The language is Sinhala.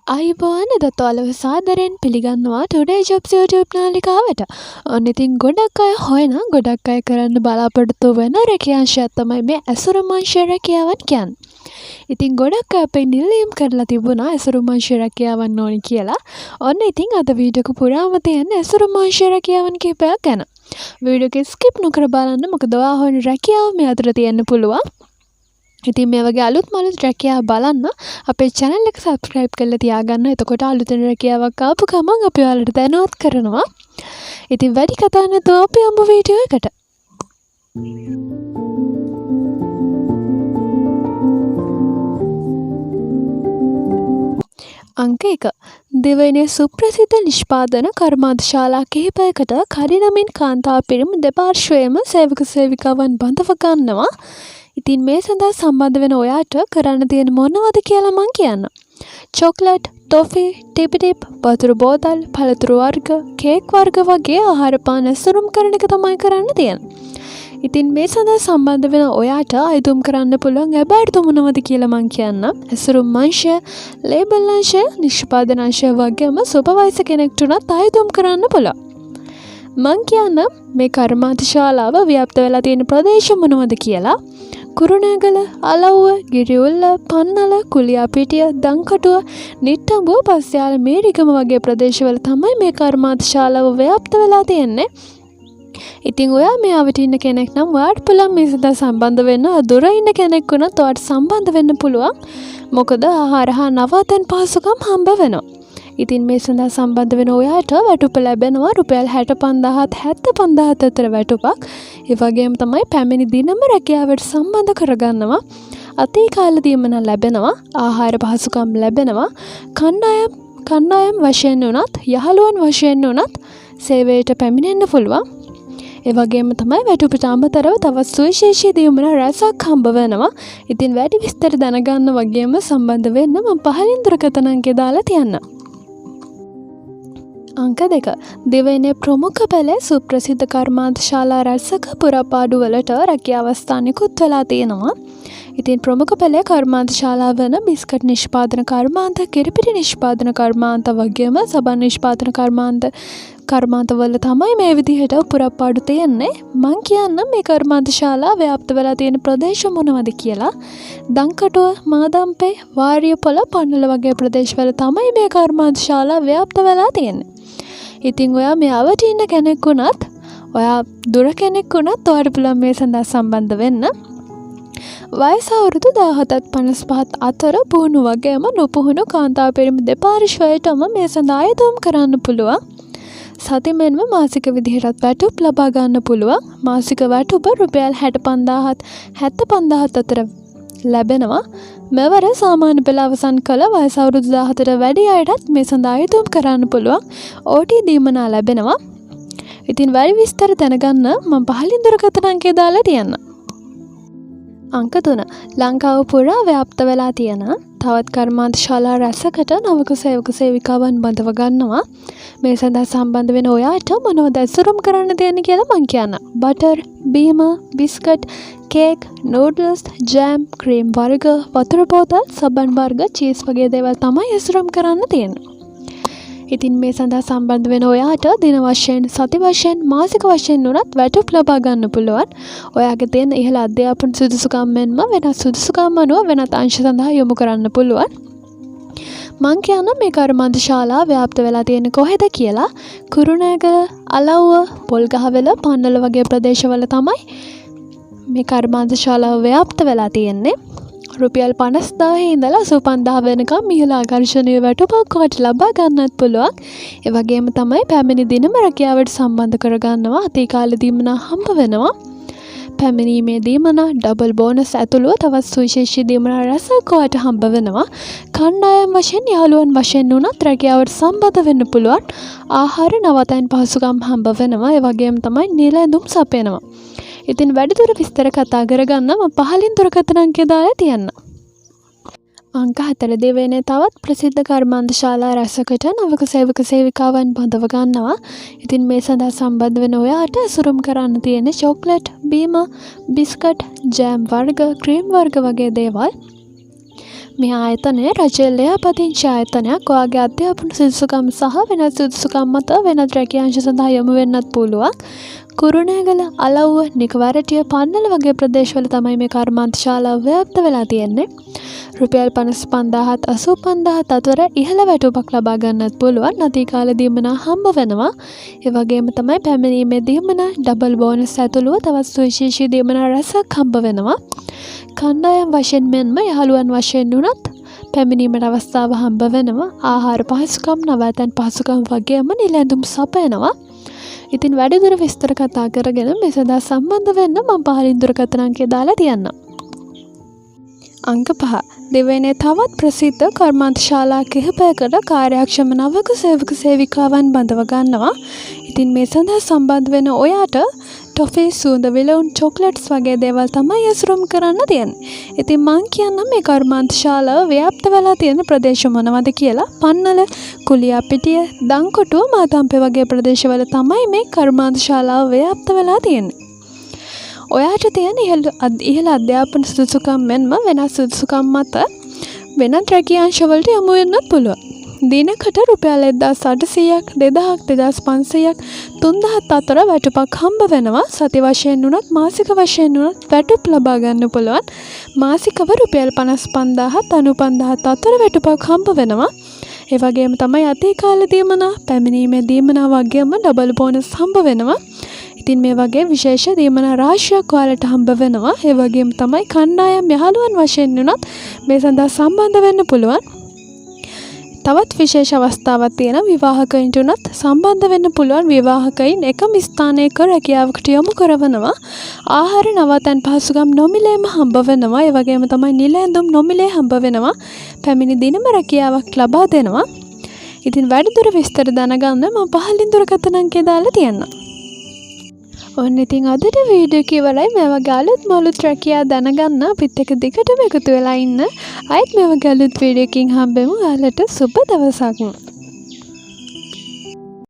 අයිබෝන දත්වාලව සාදරයෙන් පිළිගන්නවා ටුඩේ ජොබ්ස් YouTube නාලිකාවට. ඔන්න ඉතින් ගොඩක් අය හොයන ගොඩක් අය කරන්න බලාපොරොත්තු වෙන රැකියාංශයක් තමයි මේ ඇසුරුමංශ රැකියාවන් කියන්නේ. ඉතින් ගොඩක් අය අපෙන් ඉල්ලීම් කරලා තිබුණා ඇසුරුමංශ රැකියාවන් ඕනි කියලා. ඔන්න ඉතින් අද වීඩියෝ එක පුරාම තියෙන ඇසුරුමංශ රැකියාවන් කිහිපයක් ගැන. වීඩියෝ එක ස්කිප් නොකර බලන්න මොකද ඔයා හොයන රැකියාව මේ අතර තියෙන්න පුළුවන්. ඉතින් මේ වගේ අලුත් මලුත් රැකියාව බලන්න අපේ channel එක subscribe කරලා තියාගන්න. එතකොට අලුතෙන් රැකියාවක් ආපු ගමන් අපි ඔයාලට දැනුවත් කරනවා. ඉතින් වැඩි කතා නැතුව අපි යමු වීඩියෝ එකට. අංක 1. දෙවයිනේ සුප්‍රසිද්ධ නිෂ්පාදන කර්මාන්තශාලා කිහිපයකට කඩිනමින් කාන්තා පිරිමි දෙපාර්ශ්වයේම සේවක සේවිකාවන් බඳව ගන්නවා. ඉතින් මේ සඳහා සම්බන්ධ වෙන ඔයාට කරන්න තියෙන මොනවද කියලා මං කියන්නම්. චොක්ලට්, ටොෆි, ටිපිටිප්, වතුර බෝතල්, පළතුරු වර්ග, කේක් වර්ග වගේ ආහාර පාන ඇසුරුම් කරන එක තමයි කරන්න තියෙන්නේ. ඉතින් මේ සඳහා සම්බන්ධ වෙන ඔයාට අයදුම් කරන්න පුළුවන් ඇබෑටු මොනවද කියලා මං කියන්නම්. ඇසුරුම් අංශය, ලේබල් අංශය, නිෂ්පාදන අංශය වගේම සුපර්වයිසර් කෙනෙක්ට උනත් අයදුම් කරන්න පුළුවන්. මං කියන්නම් මේ කර්මාන්තශාලාව ව්‍යාප්ත වෙලා තියෙන ප්‍රදේශ මොනවද කියලා. කුරුණෑගල, අලව්ව, ගිරිඋල්ල, පන්නල, කුලියාපිටිය, දංකටුව, නිට්ටඹුව, පස්යාල මේරිගම වගේ ප්‍රදේශවල තමයි මේ කර්මාන්තශාලාව ව්‍යාප්ත වෙලා තියෙන්නේ. ඉතින් ඔයා මේ ආවට ඉන්න කෙනෙක් නම් ඔයාට පුළුවන් මේ සඳහා සම්බන්ධ වෙන්න. දුර ඉන්න කෙනෙක් වුණත් ඔයාට සම්බන්ධ වෙන්න පුළුවන්. මොකද ආහාර හා නවාතැන් පහසුකම් හම්බ වෙනවා. ඉතින් මේ සඳහා සම්බන්ධ වෙන ඔයාට වැටුප ලැබෙනවා රුපියල් 65000ත් 75000ත් අතර වැටුපක්. ඒ වගේම තමයි පැමිණි දිනම රැකියාවට සම්බන්ධ කරගන්නවා. අතේ කාල දීමන ලැබෙනවා. ආහාර පහසුකම් ලැබෙනවා. කණ්ඩායම් වශයෙන් උනත් යහළුවන් වශයෙන් උනත් සේවයට පැමිණෙන්න පුළුවන්. ඒ වගේම තමයි වැටුපට අමතරව තවත් සුවිශේෂී දීමන රැසක් හම්බ වෙනවා. ඉතින් වැඩි විස්තර දැනගන්න වගේම සම්බන්ධ වෙන්න මම පහලින් දුරකථන අංකය දාලා තියන්නම්. අංක 2. දෙවයිනේ ප්‍රමුඛ පෙළේ සුප්‍රසිද්ධ කර්මාන්තශාලා රැසක පුරපාඩු වලට රැකියාව ස්ථානිකුත් වෙලා තියෙනවා. ඉතින් ප්‍රමුඛ පෙළේ කර්මාන්තශාලා වන බිස්කට් නිෂ්පාදන කර්මාන්ත, කිරිපිටි නිෂ්පාදන කර්මාන්ත වගේම සබන් නිෂ්පාදන කර්මාන්තවල තමයි මේ විදිහට පුරපාඩු තියෙන්නේ. මං කියන්නම් මේ කර්මාන්තශාලා ව්‍යාප්ත වෙලා තියෙන ප්‍රදේශ මොනවද කියලා. දංකටුව, මාදම්පේ, වාරියපොළ, පන්නල වගේ ප්‍රදේශවල තමයි මේ කර්මාන්තශාලා ව්‍යාප්ත වෙලා තියෙන්නේ. ඉතින් ඔයා මේ අවට ඉන්න කෙනෙක් වුණත් ඔයා දුර කෙනෙක් වුණත් ඔයාට පුළුවන් මේ සඳහා සම්බන්ධ වෙන්න. වයස අවුරුදු 17ත් 55ත් අතර පුහුණු වගේම නොපුහුණු කාන්තා පිරිමි දෙපාර්ශ්වයටම මේ සඳහා අයදුම් කරන්න පුළුවන්. සතිමෙන්ම මාසික විදිහටත් වැටුප් ලබා ගන්න පුළුවන්. මාසික වැටුප රුපියල් 65000ත් 75000ත් අතර ලැබෙනවා. මෙවර සාමාන්‍ය පෙළ අවසන් කළ වයස අවුරුදු 17ට වැඩි අයටත් මේ සඳහා අයදුම් කරන්න පුළුවන්. OT දීමනා ලැබෙනවා. ඉතින් වැඩි විස්තර දැනගන්න මම පහලින් දුරකථන අංකය දාලා තියන්නම්. අංක 3. ලංකාව පුරා ව්‍යාප්ත වෙලා තියෙන තවත් කර්මාන්තශාලා රැසකට නවක සේවක සේවිකාවන් බඳව ගන්නවා. මේ සඳහා සම්බන්ධ වෙන ඔයාට මොනවද ඇසුරුම් කරන්න තියෙන්නේ කියලා මං කියන්නම්. බටර්, බීම, biscuit, cake, noodles, jam, cream වර්ග, වතුර බෝතල්, සබන් වර්ග, චීස් වගේ දේවල් තමයි ඇසුරුම් කරන්න තියෙන්නේ. ඉතින් මේ සඳහා සම්බන්ධ වෙන ඔයාට දින වශයෙන්, සති වශයෙන්, මාසික වශයෙන් උනත් වැටුප් ලබා ගන්න පුළුවන්. ඔයාගේ තියෙන ඉහළ අධ්‍යාපන සුදුසුකම් මෙන්ම වෙනත් සුදුසුකම් අනුව වෙනත් අංශ සඳහා යොමු කරන්න පුළුවන්. මං කියන්නම් මේ කර්මාන්තශාලා ව්‍යාප්ත වෙලා තියෙන කොහෙද කියලා. කුරුණෑගල, අලව්ව, පොල්ගහවෙල, පන්නල වගේ ප්‍රදේශවල තමයි මේ කර්මාන්තශාලාව ව්‍යාප්ත වෙලා තියෙන්නේ. රුපියල් 50000 ඉඳලා 85000 වෙනකම් ඉහළ ආකර්ෂණීය වැටුපක් ඔයාලට ලබා ගන්නත් පුළුවන්. ඒ වගේම තමයි පැමිණි දිනම රැකියාවට සම්බන්ධ කරගන්නවා. අතේ කාල දීමනා හම්බ වෙනවා. පැමිණීමේ දීමනා, ඩබල් බෝනස් ඇතුළුව තවත් සුවිශේෂී දීමනා රැසක් ඔයාලට හම්බ වෙනවා. කණ්ඩායම් වශයෙන් යහළුවන් වශයෙන් උනත් රැකියාවට සම්බන්ධ වෙන්න පුළුවන්. ආහාර නවතැන් පහසුකම් හම්බ වෙනවා. ඒ වගේම තමයි නිලැඳුම් සපයනවා. ඉතින් වැඩිදුර විස්තර කතා කරගන්න මම පහලින් දුරකථන අංකය දාලා තියන්නම්. අංක 4. දෙවයිනේ තවත් ප්‍රසිද්ධ කර්මාන්තශාලා රැසකට නවක සේවක සේවිකාවන් බඳව ගන්නවා. ඉතින් මේ සඳහා සම්බන්ධ වෙන ඔයාට ඇසුරුම් කරන්න තියෙන චොක්ලට්, බීම, බිස්කට්, ජෑම් වර්ග, ක්‍රීම් වර්ග වගේ දේවල්. මේ ආයතනය රජයේ ලේපදිංචි ආයතනයක්. ඔයාගේ අධ්‍යාපන සුදුසුකම් සහ වෙනත් සුදුසුකම් මත වෙනත් රැකියාංශ සඳහා යොමු වෙන්නත් පුළුවන්. කුරුණෑගල, අලව්ව, නිකවරටිය, පන්නල වගේ ප්‍රදේශවල තමයි මේ කර්මාන්ත ශාලාව ව්‍යාප්ත වෙලා තියෙන්නේ. රුපියල් 55,000ත් 85,000ත් අතර ඉහළ වැටුපක් ලබා ගන්නත් පුළුවන්. නදී කාල දීමනා හම්බ වෙනවා. ඒ වගේම තමයි පැමිණීමේ දීමනා, ඩබල් බෝනස් ඇතුළුව තවත් සුවිශේෂී දීමනා රැසක් හම්බ වෙනවා. කණ්ඩායම් වශයෙන් මෙන්ම යහළුවන් වශයෙන් උනත් පැමිණීමට අවස්ථාව හම්බ වෙනවා. ආහාර පහසුකම්, නවාතැන් පහසුකම් වගේම නිලැඳුම් සපයනවා. ඉතින් වැඩිදුර විස්තර කතා කරගෙන මේ සඳහා සම්බන්ධ වෙන්න මම පහලින් දුරකථන අංකය දාලා තියන්නම්. අංක 5. දෙවැනේ තවත් ප්‍රසිද්ධ කර්මාන්ත ශාලා කිහිපයකට කාර්යක්ෂම නවක සේවක සේවිකාවන් බඳව ගන්නවා. ඉතින් මේ සඳහා සම්බන්ධ වෙන ඔයාට ටොෆී, සුවඳ විලවුන්, චොක්ලට්ස් වගේ දේවල් තමයි ඇසුරුම් කරන්න තියෙන්නේ. ඉතින් මං කියන්නම් මේ කර්මාන්ත ශාලාව ව්‍යාප්ත වෙලා තියෙන ප්‍රදේශ මොනවද කියලා. පන්නල, කුලියාපිටිය, දංකොටුව, මාතම්පේ වගේ ප්‍රදේශවල තමයි මේ කර්මාන්ත ශාලාව ව්‍යාප්ත වෙලා තියෙන්නේ. ඔයාට තියෙන ඉහළ අධ්‍යාපන සුදුසුකම් මෙන්ම වෙනස් සුදුසුකම් මත වෙනත් රැකියාංශවලට යොමු වෙන්නත් පුළුවන්. දිනකට රුපියල් 1,800ක්, 2,000ක්, 2,500ක්, 3,000ත් අතර වැටුපක් හම්බ වෙනවා. සති වශයෙන් උනත් මාසික වශයෙන් උනත් වැටුප් ලබා ගන්න පුළුවන්. මාසිකව රුපියල් 55,000ත් 95,000ත් අතර වැටුපක් හම්බ වෙනවා. ඒ වගේම තමයි අතේ කාල දීමනා, පැමිණීමේ දීමනා වගේම ඩබල් බෝනස් හම්බ වෙනවා. ඉතින් මේ වගේ විශේෂ දීමනා රාශියක් ඔයාලට හම්බ වෙනවා. ඒ වගේම තමයි කණ්ඩායම් යහළුවන් වශයෙන් උනත් මේ සඳහා සම්බන්ධ වෙන්න පුළුවන්. තවත් විශේෂ අවස්ථාවක් තියෙනවා. විවාහකයින්ට උනත් සම්බන්ධ වෙන්න පුළුවන්. විවාහකයින් එකම ස්ථානයක රැකියාවකට යොමු කරවනවා. ආහාර, නවාතැන් පහසුකම් නොමිලේම හම්බ වෙනවා. ඒ වගේම තමයි නිලැඳුම් නොමිලේ හම්බ වෙනවා. පැමිණි දිනම රැකියාවක් ලබා දෙනවා. ඉතින් වැඩිදුර විස්තර දැනගන්න මම පහලින් දුරකථන අංකය දාලා තියන්නම්. ඔන්න ඉතින් අදට වීඩියෝ එක ඉවරයි. මේ වගේ අලුත් රැකියා දැනගන්න අපිත් එක්ක දිගටම එකතු වෙලා ඉන්න. ආයෙත් මේ වගේ අලුත් වීඩියෝ එකකින් හම්බෙමු. ඔයාලට සුබ දවසක්.